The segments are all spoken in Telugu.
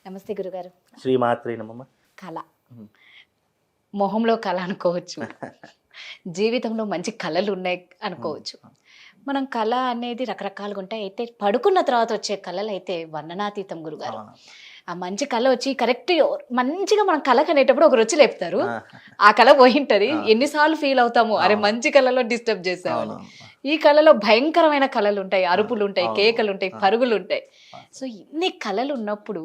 నమస్తే గురుగారు. శ్రీమాత్రే నమః. కళ మొహంలో కళ అనుకోవచ్చు, జీవితంలో మంచి కళలు ఉన్నాయి అనుకోవచ్చు. మనం కళ అనేది రకరకాలుగా ఉంటాయి. అయితే పడుకున్న తర్వాత వచ్చే కళలు అయితే వర్ణనాతీతం గురుగారు. ఆ మంచి కళ వచ్చి కరెక్ట్ మంచిగా మనం కళ కనేటప్పుడు ఒకరు వచ్చి లేపుతారు. ఆ కళ పోయింటది. ఎన్నిసార్లు ఫీల్ అవుతాము, అరే మంచి కళలో డిస్టర్బ్ చేసామని. ఈ కళలో భయంకరమైన కళలు ఉంటాయి, అరుపులు ఉంటాయి, కేకలు ఉంటాయి, పరుగులు ఉంటాయి. సో ఇన్ని కళలు ఉన్నప్పుడు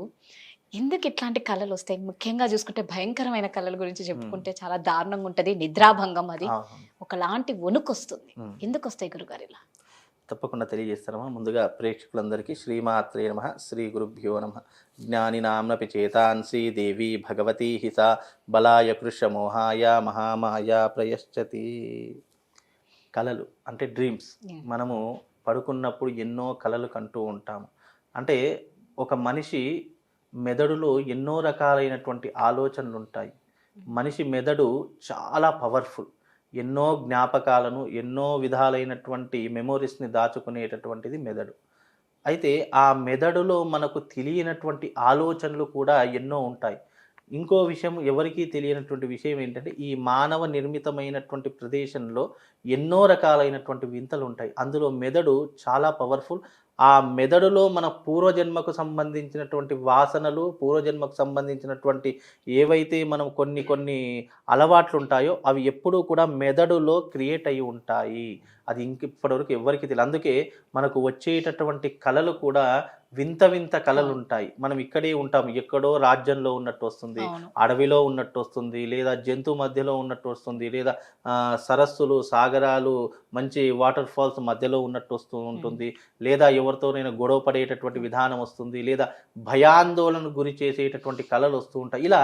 ఎందుకు ఇట్లాంటి కళలు వస్తాయి? ముఖ్యంగా చూసుకుంటే భయంకరమైన కళల గురించి చెప్పుకుంటే చాలా దారుణంగా ఉంటది. నిద్రాభంగం, అది ఒకలాంటి వణుకు వస్తుంది. ఎందుకు వస్తాయి గురుగారు ఇలా? తప్పకుండా తెలియజేస్తారమ్మా. ముందుగా ప్రేక్షకులందరికీ శ్రీమాత్రే నమః, శ్రీ గురుభ్యో నమః. జ్ఞానినాంనపి చేతాంసి దేవి భగవతి హిత బలాయ కృషమోహాయ మహామాయ ప్రయశ్చతి. కళలు అంటే డ్రీమ్స్. మనము పడుకున్నప్పుడు ఎన్నో కళలు కంటూ ఉంటాము. అంటే ఒక మనిషి మెదడులో ఎన్నో రకాలైనటువంటి ఆలోచనలు ఉంటాయి. మనిషి మెదడు చాలా పవర్ఫుల్. ఎన్నో జ్ఞాపకాలను, ఎన్నో విధాలైనటువంటి మెమోరీస్ని దాచుకునేటటువంటిది మెదడు. అయితే ఆ మెదడులో మనకు తెలియనటువంటి ఆలోచనలు కూడా ఎన్నో ఉంటాయి. ఇంకో విషయం, ఎవరికీ తెలియనటువంటి విషయం ఏంటంటే, ఈ మానవ నిర్మితమైనటువంటి ప్రదేశంలో ఎన్నో రకాలైనటువంటి వింతలు ఉంటాయి. అందులో మెదడు చాలా పవర్ఫుల్. ఆ మెదడులో మన పూర్వజన్మకు సంబంధించినటువంటి వాసనలు, పూర్వజన్మకు సంబంధించినటువంటి ఏవైతే మనం కొన్ని అలవాట్లు ఉంటాయో అవి ఎప్పుడూ కూడా మెదడులో క్రియేట్ అయి ఉంటాయి. అది ఇప్పటివరకు ఎవరికి తెలియదు. అందుకే మనకు వచ్చేటటువంటి కళలు కూడా వింత వింత కళలు ఉంటాయి. మనం ఇక్కడే ఉంటాం, ఎక్కడో రాజ్యంలో ఉన్నట్టు వస్తుంది, అడవిలో ఉన్నట్టు వస్తుంది, లేదా జంతు మధ్యలో ఉన్నట్టు వస్తుంది, లేదా సరస్సులు, సాగరాలు, మంచి వాటర్ ఫాల్స్ మధ్యలో ఉన్నట్టు వస్తూ ఉంటుంది, లేదా ఎవరితోనైనా గొడవ పడేటటువంటి విధానం వస్తుంది, లేదా భయాందోళనకు గురి చేసేటటువంటి కళలు వస్తూ ఉంటాయి. ఇలా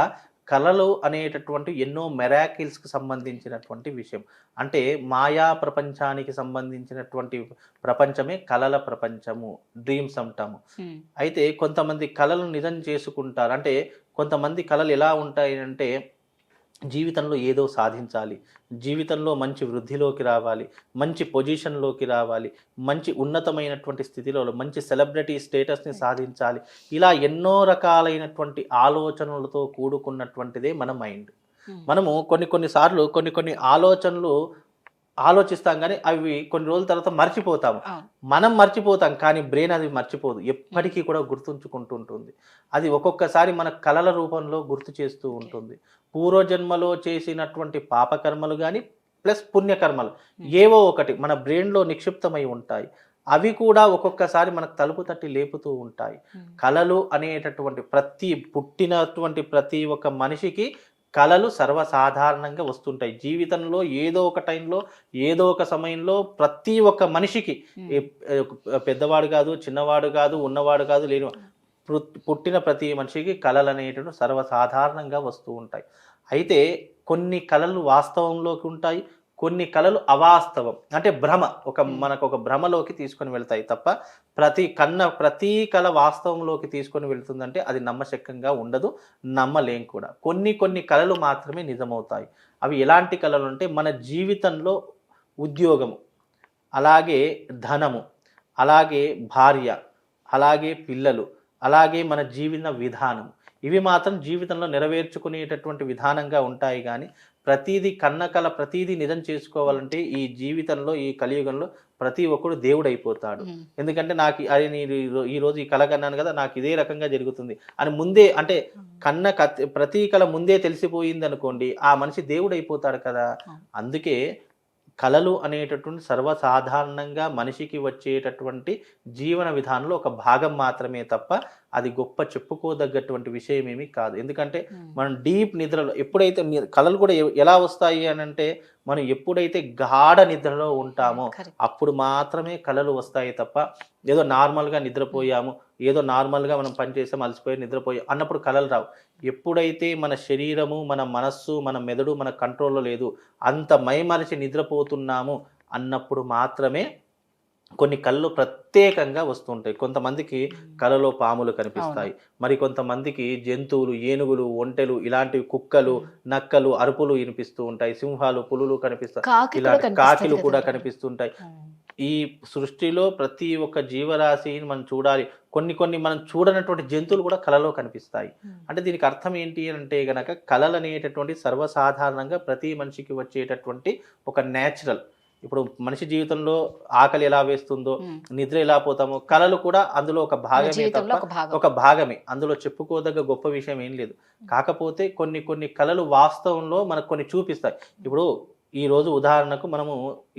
కళలు అనేటటువంటి ఎన్నో మెరాకిల్స్కి సంబంధించినటువంటి విషయం. అంటే మాయా ప్రపంచానికి సంబంధించినటువంటి ప్రపంచమే కళల ప్రపంచము, డ్రీమ్స్ అంటాము. అయితే కొంతమంది కళలు నిజం చేసుకుంటారు. అంటే కొంతమంది కళలు ఎలా ఉంటాయి అంటే, జీవితంలో ఏదో సాధించాలి, జీవితంలో మంచి వృద్ధిలోకి రావాలి, మంచి పొజిషన్లోకి రావాలి, మంచి ఉన్నతమైనటువంటి స్థితిలో మంచి సెలబ్రిటీ స్టేటస్ని సాధించాలి. ఇలా ఎన్నో రకాలైనటువంటి ఆలోచనలతో కూడుకున్నటువంటిదే మన మైండ్. మనము కొన్నిసార్లు కొన్ని ఆలోచనలు ఆలోచిస్తాం, కానీ అవి కొన్ని రోజుల తర్వాత మర్చిపోతాము. మనం మర్చిపోతాం, కానీ బ్రెయిన్ అది మర్చిపోదు, ఎప్పటికీ కూడా గుర్తుంచుకుంటూ ఉంటుంది. అది ఒక్కొక్కసారి మన కళల రూపంలో గుర్తు చేస్తూ ఉంటుంది. పూర్వజన్మలో చేసినటువంటి పాపకర్మలు కానీ ప్లస్ పుణ్యకర్మలు ఏవో ఒకటి మన బ్రెయిన్లో నిక్షిప్తమై ఉంటాయి. అవి కూడా ఒక్కొక్కసారి మనకు తలుపు తట్టి లేపుతూ ఉంటాయి. కళలు అనేటటువంటి పుట్టినటువంటి ప్రతి ఒక్క మనిషికి కళలు సర్వసాధారణంగా వస్తుంటాయి. జీవితంలో ఏదో ఒక టైంలో, ఏదో ఒక సమయంలో ప్రతి ఒక్క మనిషికి, పెద్దవాడు కాదు, చిన్నవాడు కాదు, ఉన్నవాడు కాదు, లేని పుట్టిన ప్రతి మనిషికి కళలు అనేటువంటి సర్వసాధారణంగా వస్తూ ఉంటాయి. అయితే కొన్ని కళలు వాస్తవంలోకి ఉంటాయి, కొన్ని కళలు అవాస్తవం, అంటే భ్రమ, మనకు ఒక భ్రమలోకి తీసుకొని వెళ్తాయి తప్ప ప్రతి కళ వాస్తవంలోకి తీసుకొని వెళ్తుందంటే అది నమ్మశక్యంగా ఉండదు, నమ్మలేం కూడా. కొన్ని కళలు మాత్రమే నిజమవుతాయి. అవి ఎలాంటి కళలు అంటే, మన జీవితంలో ఉద్యోగము, అలాగే ధనము, అలాగే భార్య, అలాగే పిల్లలు, అలాగే మన జీవన విధానం, ఇవి మాత్రం జీవితంలో నెరవేర్చుకునేటటువంటి విధానంగా ఉంటాయి. కానీ ప్రతిదీ కళ, ప్రతిదీ నిజం చేసుకోవాలంటే ఈ జీవితంలో, ఈ కలియుగంలో ప్రతి ఒక్కడు దేవుడు అయిపోతాడు. ఎందుకంటే నాకు అది నేను ఈరోజు ఈ కళ కన్నాను కదా, నాకు ఇదే రకంగా జరుగుతుంది అని ముందే, అంటే ప్రతి కళ ముందే తెలిసిపోయింది అనుకోండి, ఆ మనిషి దేవుడు అయిపోతాడు కదా. అందుకే కళలు అనేటటువంటి సర్వసాధారణంగా మనిషికి వచ్చేటటువంటి జీవన విధానంలో ఒక భాగం మాత్రమే తప్ప అది గొప్ప చెప్పుకోదగ్గటువంటి విషయం ఏమీ కాదు. ఎందుకంటే మనం డీప్ నిద్రలో ఎప్పుడైతే, కళలు కూడా ఎలా వస్తాయి అని అంటే, మనం ఎప్పుడైతే గాఢ నిద్రలో ఉంటామో అప్పుడు మాత్రమే కళలు వస్తాయి తప్ప, ఏదో నార్మల్గా నిద్రపోయాము, ఏదో నార్మల్గా మనం పనిచేసాము, అలసిపోయి నిద్రపోయాము అన్నప్పుడు కళలు రావు. ఎప్పుడైతే మన శరీరము, మన మనస్సు, మన మెదడు మన కంట్రోల్లో లేదు, అంత మైమరిచి నిద్రపోతున్నాము అన్నప్పుడు మాత్రమే కొన్ని కళలు ప్రత్యేకంగా వస్తుంటాయి. కొంతమందికి కళలో పాములు కనిపిస్తాయి, మరి కొంతమందికి జంతువులు, ఏనుగులు, ఒంటెలు, ఇలాంటివి, కుక్కలు, నక్కలు అరుపులు వినిపిస్తూ ఉంటాయి, సింహాలు, పులులు కనిపిస్తాయి, ఇలాంటి కాకిలు కూడా కనిపిస్తుంటాయి. ఈ సృష్టిలో ప్రతి ఒక్క జీవరాశిని మనం చూడాలి. కొన్ని కొన్ని మనం చూడనటువంటి జంతువులు కూడా కలలో కనిపిస్తాయి. అంటే దీనికి అర్థం ఏంటి అంటే గనక కలలు అనేటటువంటి సర్వసాధారణంగా ప్రతి మనిషికి వచ్చేటటువంటి ఒక నేచురల్. ఇప్పుడు మనిషి జీవితంలో ఆకలి ఎలా వేస్తుందో, నిద్ర ఎలా పోతామో, కలలు కూడా అందులో ఒక భాగమే జీవితంలో తప్ప ఒక భాగం. ఒక భాగమే. అందులో చెప్పుకోదగ్గ గొప్ప విషయం ఏం లేదు. కాకపోతే కొన్ని కొన్ని కలలు వాస్తవంలో మనకు కొన్ని చూపిస్తాయి. ఇప్పుడు ఈ రోజు ఉదాహరణకు మనము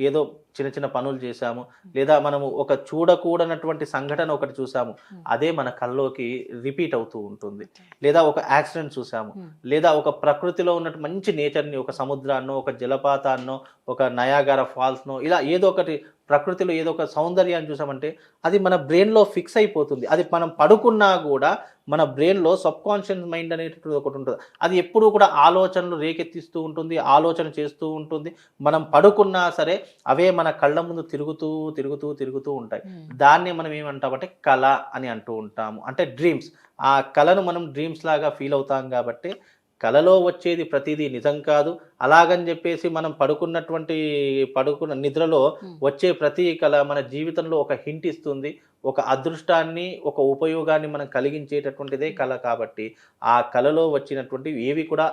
ఏదో చిన్న చిన్న పనులు చేశాము, లేదా మనము ఒక చూడకూడనటువంటి సంఘటన ఒకటి చూసాము, అదే మన కల్లోకి రిపీట్ అవుతూ ఉంటుంది. లేదా ఒక యాక్సిడెంట్ చూసాము, లేదా ఒక ప్రకృతిలో ఉన్నట్టు మంచి నేచర్ని, ఒక సముద్రాన్నో, ఒక జలపాతాన్నో, ఒక నయాగరా ఫాల్స్నో, ఇలా ఏదో ఒకటి ప్రకృతిలో ఏదో ఒక సౌందర్యాన్ని చూసామంటే అది మన బ్రెయిన్లో ఫిక్స్ అయిపోతుంది. అది మనం పడుకున్నా కూడా మన బ్రెయిన్లో సబ్కాన్షియస్ మైండ్ అనేటటువంటి ఒకటి ఉంటుంది. అది ఎప్పుడూ కూడా ఆలోచనలు రేకెత్తిస్తూ ఉంటుంది, ఆలోచన చేస్తూ ఉంటుంది. మనం పడుకున్నా సరే అవే మన కళ్ళ ముందు తిరుగుతూ తిరుగుతూ తిరుగుతూ ఉంటాయి. దాన్నే మనం ఏమంటామంటే కళ అని అంటూ ఉంటాము. అంటే డ్రీమ్స్. ఆ కళను మనం డ్రీమ్స్ లాగా ఫీల్ అవుతాం కాబట్టి కలలో వచ్చేది ప్రతిదీ నిజం కాదు. అలాగని చెప్పేసి మనం పడుకున్న నిద్రలో వచ్చే ప్రతి కళ మన జీవితంలో ఒక హింట్ ఇస్తుంది. ఒక అదృష్టాన్ని, ఒక ఉపయోగాన్ని మనం కలిగించేటటువంటిదే కళ. కాబట్టి ఆ కళలో వచ్చినటువంటివి ఏవి కూడా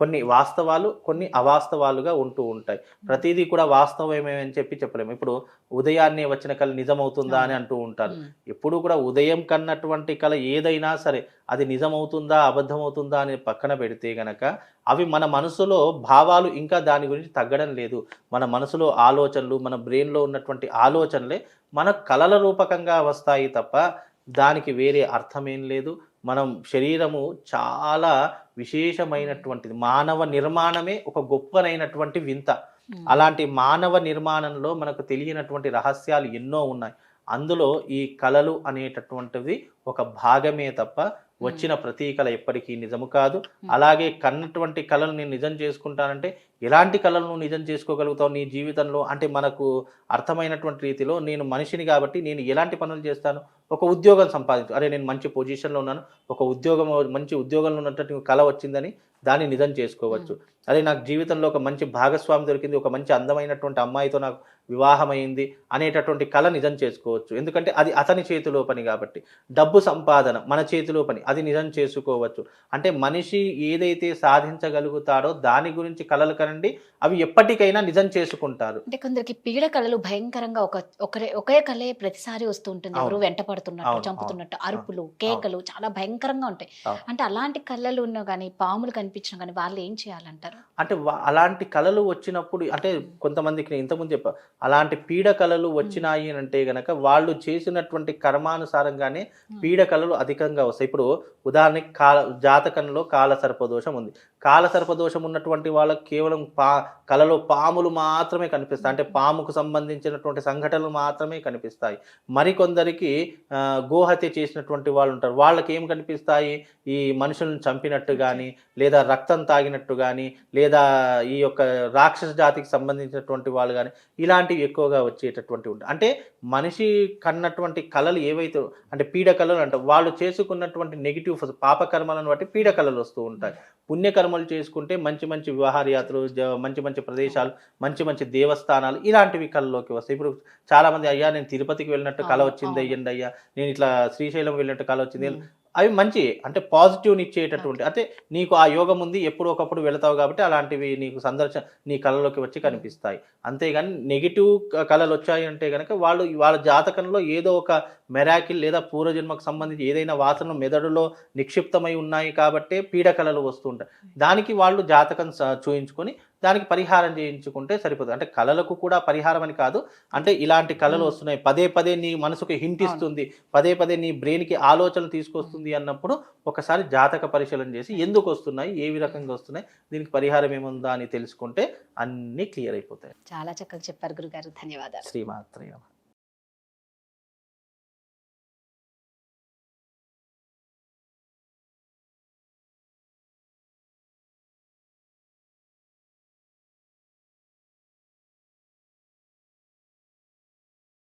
కొన్ని వాస్తవాలు, కొన్ని అవాస్తవాలుగా ఉంటూ ఉంటాయి. ప్రతిదీ కూడా వాస్తవమే అని చెప్పలేము. ఇప్పుడు ఉదయాన్నే వచ్చిన కళ నిజమవుతుందా అని అంటూ ఉంటారు. ఎప్పుడు కూడా ఉదయం కన్నటువంటి కళ ఏదైనా సరే అది నిజమవుతుందా, అబద్ధమవుతుందా అని పక్కన పెడితే గనక అవి మన మనసులో భావాలు ఇంకా దాని గురించి తగ్గడం లేదు. మన మనసులో ఆలోచనలు, మన బ్రెయిన్లో ఉన్నటువంటి ఆలోచనలే మన కళల రూపకంగా వస్తాయి తప్ప దానికి వేరే అర్థమేం లేదు. మనం శరీరము చాలా విశేషమైనటువంటిది. మానవ నిర్మాణమే ఒక గొప్పనైనటువంటి వింత. అలాంటి మానవ నిర్మాణంలో మనకు తెలియనటువంటి రహస్యాలు ఎన్నో ఉన్నాయి. అందులో ఈ కళలు అనేటటువంటివి ఒక భాగమే తప్ప వచ్చిన ప్రతి కళ ఎప్పటికీ నిజము కాదు. అలాగే కన్నటువంటి కళలు నేను నిజం చేసుకుంటానంటే ఎలాంటి కళలు నువ్వు నిజం చేసుకోగలుగుతావు నీ జీవితంలో అంటే మనకు అర్థమైనటువంటి రీతిలో నేను మనిషిని కాబట్టి నేను ఎలాంటి పనులు చేస్తాను. ఒక ఉద్యోగం సంపాదించు, అరే నేను మంచి పొజిషన్లో ఉన్నాను, ఒక ఉద్యోగం మంచి ఉద్యోగంలో ఉన్నట్టు కళ వచ్చిందని దాన్ని నిజం చేసుకోవచ్చు. అదే నాకు జీవితంలో ఒక మంచి భాగస్వామి దొరికింది, ఒక మంచి అందమైనటువంటి అమ్మాయితో నాకు వివాహమైంది అనేటటువంటి కళ నిజం చేసుకోవచ్చు. ఎందుకంటే అది అతని చేతిలో పని కాబట్టి. డబ్బు సంపాదన మన చేతిలో పని, అది నిజం చేసుకోవచ్చు. అంటే మనిషి ఏదైతే సాధించగలుగుతాడో దాని గురించి కళలు కనండి, అవి ఎప్పటికైనా నిజం చేసుకుంటారు. అంటే కొందరికి పీడ కళలు భయంకరంగా ఒకే కళే ప్రతిసారి వస్తూ ఉంటుంది. ఎవరు వెంట పడుతున్నట్టు, చంపుతున్నట్టు, అరుపులు, కేకలు చాలా భయంకరంగా ఉంటాయి. అంటే అలాంటి కళలు ఉన్నా కానీ, పాములు కనిపించినా కానీ వాళ్ళు ఏం చేయాలంటారు? అంటే అలాంటి కళలు వచ్చినప్పుడు అంటే కొంతమందికి నేను ఇంతకుముందు చెప్పా, అలాంటి పీడ కళలు వచ్చినాయి అంటే గనక వాళ్ళు చేసినటువంటి కర్మానుసారంగానే పీడ కళలు అధికంగా వస్తాయి. ఇప్పుడు ఉదాహరణకి జాతకంలో కాల సర్పదోషం ఉంది. కాల సర్పదోషం ఉన్నటువంటి వాళ్ళకి కేవలం కళలో పాములు మాత్రమే కనిపిస్తాయి. అంటే పాముకు సంబంధించినటువంటి సంఘటనలు మాత్రమే కనిపిస్తాయి. మరికొందరికి గోహత్య చేసినటువంటి వాళ్ళు ఉంటారు. వాళ్ళకి ఏం కనిపిస్తాయి? ఈ మనుషులను చంపినట్టు కానీ, లేదా రక్తం తాగినట్టు కానీ, లేదా ఈ యొక్క రాక్షస జాతికి సంబంధించినటువంటి వాళ్ళు కానీ ఇలాంటివి ఎక్కువగా వచ్చేటటువంటి ఉంటాయి. అంటే మనిషి కన్నటువంటి కళలు ఏవైతే అంటే పీడ కళలు అంటారు. వాళ్ళు చేసుకున్నటువంటి నెగిటివ్ పాపకర్మలను బట్టి పీడ కళలు వస్తూ ఉంటాయి. పుణ్యకర్మలు చేసుకుంటే మంచి మంచి విహారయాత్రలు, మంచి మంచి ప్రదేశాలు, మంచి మంచి దేవస్థానాలు ఇలాంటివి కళలోకి వస్తాయి. ఇప్పుడు చాలామంది అయ్యా నేను తిరుపతికి వెళ్ళినట్టు కళ వచ్చింది అయ్యండి అయ్యా, నేను ఇట్లా శ్రీశైలం వెళ్ళినట్టు కళ వచ్చింది. అవి మంచి అంటే పాజిటివ్ని ఇచ్చేటటువంటి అంటే నీకు ఆ యోగం ఉంది ఎప్పుడో ఒకప్పుడు వెళతావు కాబట్టి అలాంటివి నీకు నీ కళలోకి వచ్చి కనిపిస్తాయి. అంతేగాని నెగిటివ్ కళలు వచ్చాయి అంటే కనుక వాళ్ళ జాతకంలో ఏదో ఒక మెరాకిల్ లేదా పూర్వజన్మకు సంబంధించి ఏదైనా వాసనలు మెదడులో నిక్షిప్తమై ఉన్నాయి కాబట్టే పీడ కళలు వస్తుంటాయి. దానికి వాళ్ళు జాతకం చూయించుకొని దానికి పరిహారం చేయించుకుంటే సరిపోతుంది. అంటే కళలకు కూడా పరిహారం అని కాదు, అంటే ఇలాంటి కళలు వస్తున్నాయి, పదే పదే నీ మనసుకు హింట్ ఇస్తుంది, పదే పదే నీ బ్రెయిన్కి ఆలోచనలు తీసుకొస్తుంది అన్నప్పుడు ఒకసారి జాతక పరిశీలన చేసి ఎందుకు వస్తున్నాయి, ఏ రకంగా వస్తున్నాయి, దీనికి పరిహారం ఏముందా అని తెలుసుకుంటే అన్నీ క్లియర్ అయిపోతాయి. చాలా చక్కగా చెప్పారు గురుగారు, ధన్యవాదాలు. శ్రీమాత్రే నమః.